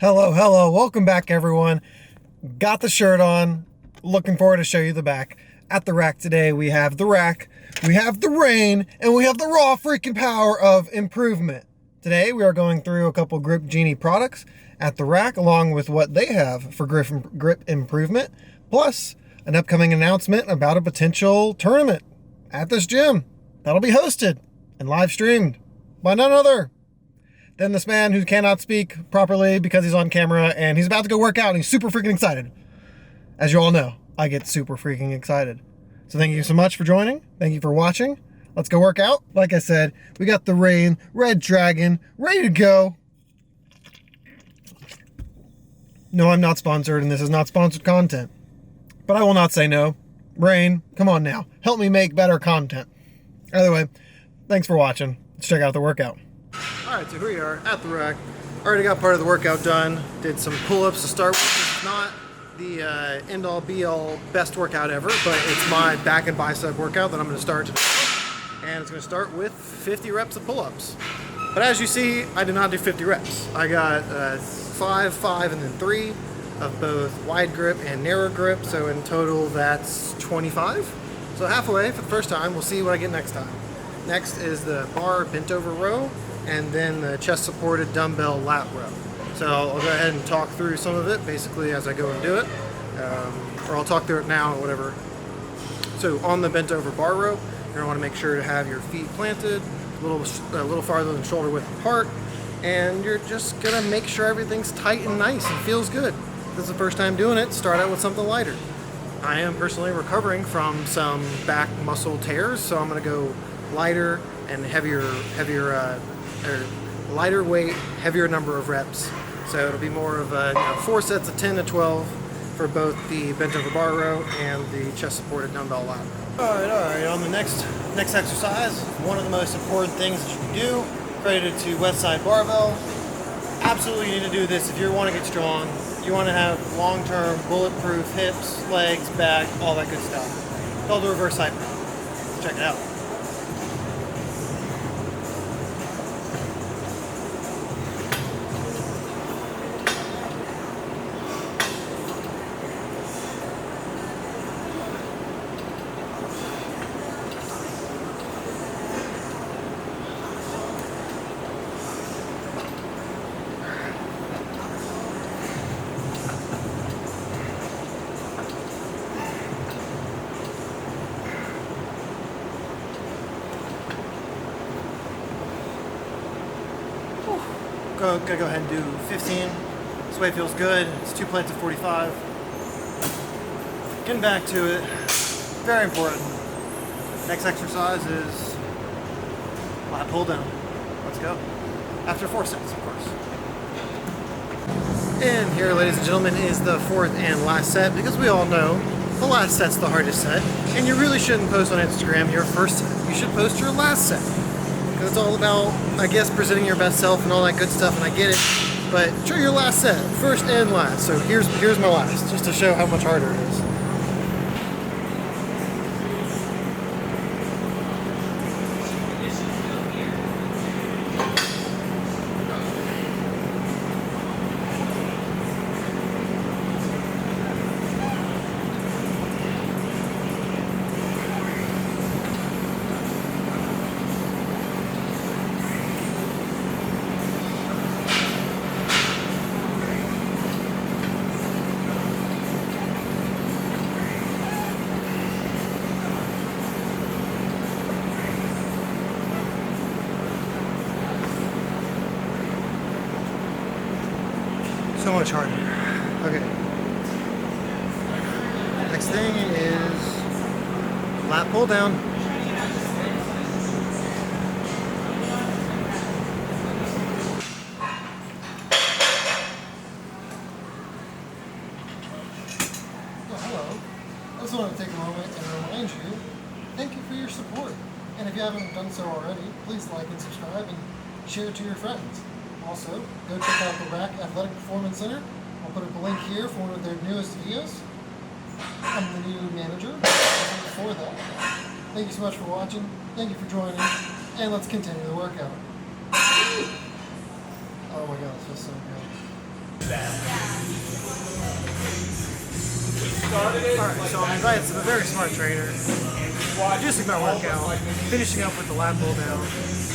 Hello, welcome back everyone. Got the shirt on, looking forward to show you the back. At the rack today, we have the rack, we have the rain, and we have the raw freaking power of improvement. Today we are going through a couple Grip Genie products at the rack, along with what they have for grip improvement, plus an upcoming announcement about a potential tournament at this gym that'll be hosted and live streamed by none other than this man who cannot speak properly because he's on camera and he's about to go work out and he's super freaking excited. As you all know, I get super freaking excited. So thank you so much for joining. Thank you for watching. Let's go work out. Like I said, we got the Rain Red Dragon ready to go. No, I'm not sponsored and this is not sponsored content, but I will not say no. Rain, come on now. Help me make better content. Either way, thanks for watching. Let's check out the workout. Alright, so here we are at the rack. Already got part of the workout done. Did some pull-ups to start with. It's not the end-all be-all best workout ever, but it's my back and bicep workout that I'm going to start today. And it's going to start with 50 reps of pull-ups. But as you see, I did not do 50 reps. I got 5, 5, and then 3 of both wide grip and narrow grip. So in total, that's 25. So halfway for the first time. We'll see what I get next time. Next is the bar bent over row, and then the chest supported dumbbell lat row. So I'll go ahead and talk through some of it basically as I go and do it, or I'll talk through it now or whatever. So on the bent over bar row, you're gonna want to make sure to have your feet planted a little farther than shoulder width apart, and you're just gonna make sure everything's tight and nice and feels good. If this is the first time doing it, start out with something lighter. I am personally recovering from some back muscle tears, so I'm gonna go lighter and lighter weight, heavier number of reps. So it'll be more of a 4 sets of 10 to 12 for both the bent over bar row and the chest supported dumbbell lat row. All right. On the next exercise, one of the most important things that you can do, credited to Westside Barbell. Absolutely need to do this if you want to get strong. You want to have long-term bulletproof hips, legs, back, all that good stuff. It's called the reverse hyper. Let's check it out. Gonna go ahead and do 15. This way feels good. It's 2 plates of 45. Getting back to it, very important. Next exercise is lat pull down. Let's go. After 4 sets, of course. And here, ladies and gentlemen, is the 4th and last set, because we all know the last set's the hardest set, and you really shouldn't post on Instagram your first set. You should post your last set. It's all about, I guess, presenting your best self and all that good stuff, and I get it, but show your last set, first and last. So here's my last, just to show how much harder it is. So much harder. Okay. Next thing is lat pull down. Well, hello. I just want to take a moment and remind you, thank you for your support. And if you haven't done so already, please like and subscribe and share it to your friends. Also, go check out the Rack Athletic Performance Center. I'll put a link here for one of their newest videos. I'm the new manager for that. Thank you so much for watching. Thank you for joining. And let's continue the workout. Oh my god, this feels so good. Alright, so I'm invited to the very smart trainer. Reducing my workout, finishing up with the lat pull down,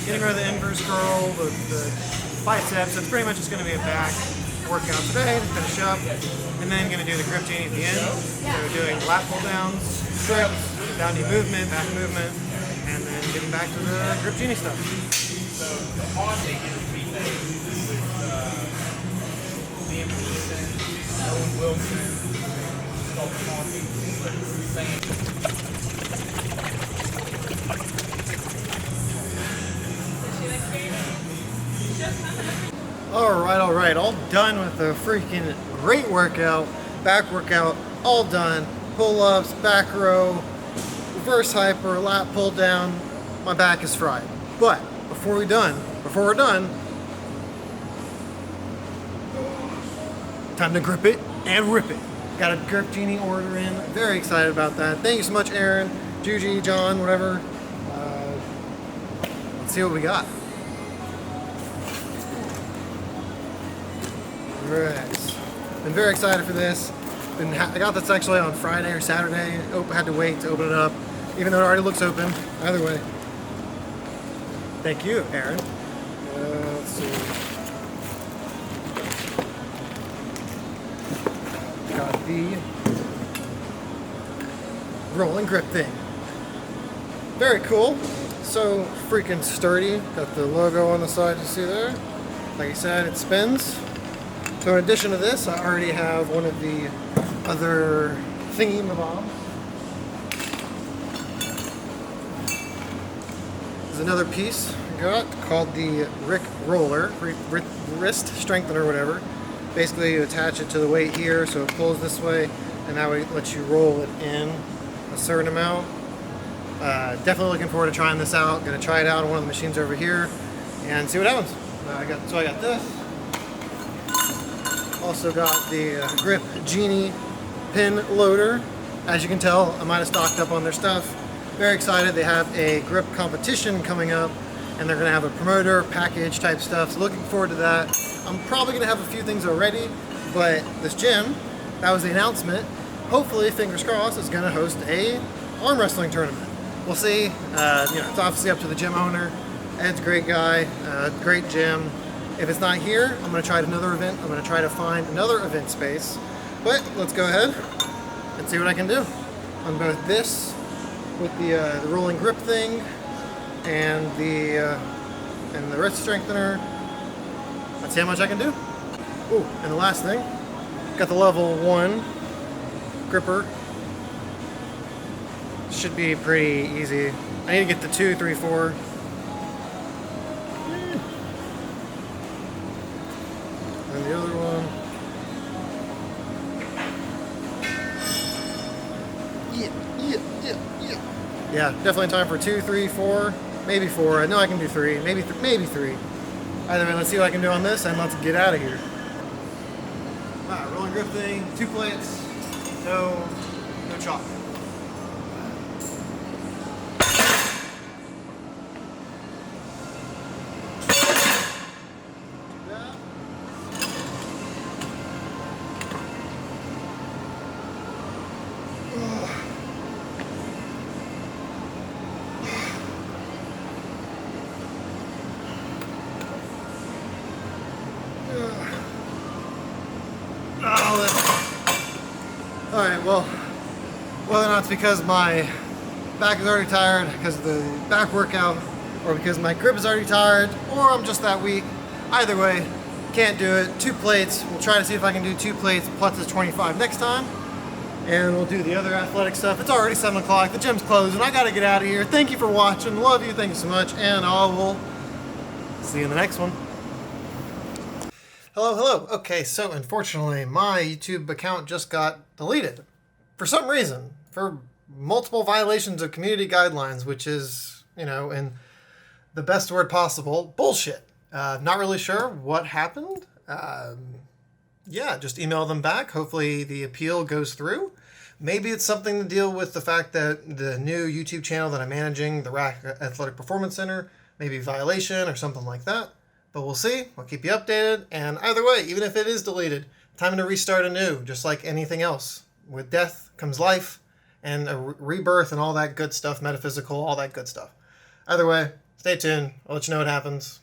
getting rid of the inverse curl, the biceps. It's pretty much just going to be a back workout today to finish up, and then going to do the grip Genie at the end. So doing lat pull downs, strips, down knee movement, back movement, and then getting back to the grip Genie stuff. Alright, all done with the freaking great workout, back workout, all done. Pull-ups, back row, reverse hyper, lat pull down. My back is fried. But before we're done, time to grip it and rip it. Got a grip Genie order in. Very excited about that. Thank you so much, Aaron, Juji, John, whatever. Let's see what we got. Alright. Been very excited for this. I got this actually on Friday or Saturday. Had to wait to open it up, even though it already looks open. Either way. Thank you, Aaron. Let's see. Got the rolling grip thing. Very cool. So freaking sturdy. Got the logo on the side, you see there. Like I said, it spins. So in addition to this, I already have one of the other thingy-mabobs. There's another piece I got called the wrist strengthener, whatever. Basically, you attach it to the weight here, so it pulls this way, and that way it lets you roll it in a certain amount. Definitely looking forward to trying this out. Gonna try it out on one of the machines over here and see what happens. I got this. Also got the grip Genie pin loader. As you can tell, I might have stocked up on their stuff. Very excited. They have a grip competition coming up, and they're going to have a promoter package type stuff. So looking forward to that. I'm probably going to have a few things already, but this gym, that was the announcement. Hopefully, fingers crossed, is going to host a arm wrestling tournament. We'll see. It's obviously up to the gym owner. Ed's a great guy, great gym. If it's not here, I'm going to try another event. I'm going to try to find another event space. But let's go ahead and see what I can do on both this with the rolling grip thing and the wrist strengthener. Let's see how much I can do. Oh, and the last thing, got the level 1 gripper. Should be pretty easy. I need to get the 2, 3, 4. And the other one. Yeah, definitely time for 2, 3, 4, maybe 4. I know I can do 3, maybe 3. Either way, let's see what I can do on this, and let's get out of here. Alright, rolling grip thing, 2 plates, no chalk. Alright, well, whether or not it's because my back is already tired because of the back workout, or because my grip is already tired, or I'm just that weak, either way, can't do it. 2 plates. We'll try to see if I can do 2 plates plus this 25 next time. And we'll do the other athletic stuff. It's already 7 o'clock. The gym's closed, and I gotta get out of here. Thank you for watching. Love you. Thank you so much. And I will see you in the next one. Hello. Okay, so unfortunately, my YouTube account just got deleted. For some reason. For multiple violations of community guidelines, which is, in the best word possible, bullshit. Not really sure what happened. Yeah, just email them back. Hopefully the appeal goes through. Maybe it's something to deal with the fact that the new YouTube channel that I'm managing, the Rack Athletic Performance Center, maybe violation or something like that. But we'll see. I'll keep you updated. And either way, even if it is deleted, time to restart anew, just like anything else. With death comes life and a rebirth and all that good stuff, metaphysical, all that good stuff. Either way, stay tuned. I'll let you know what happens.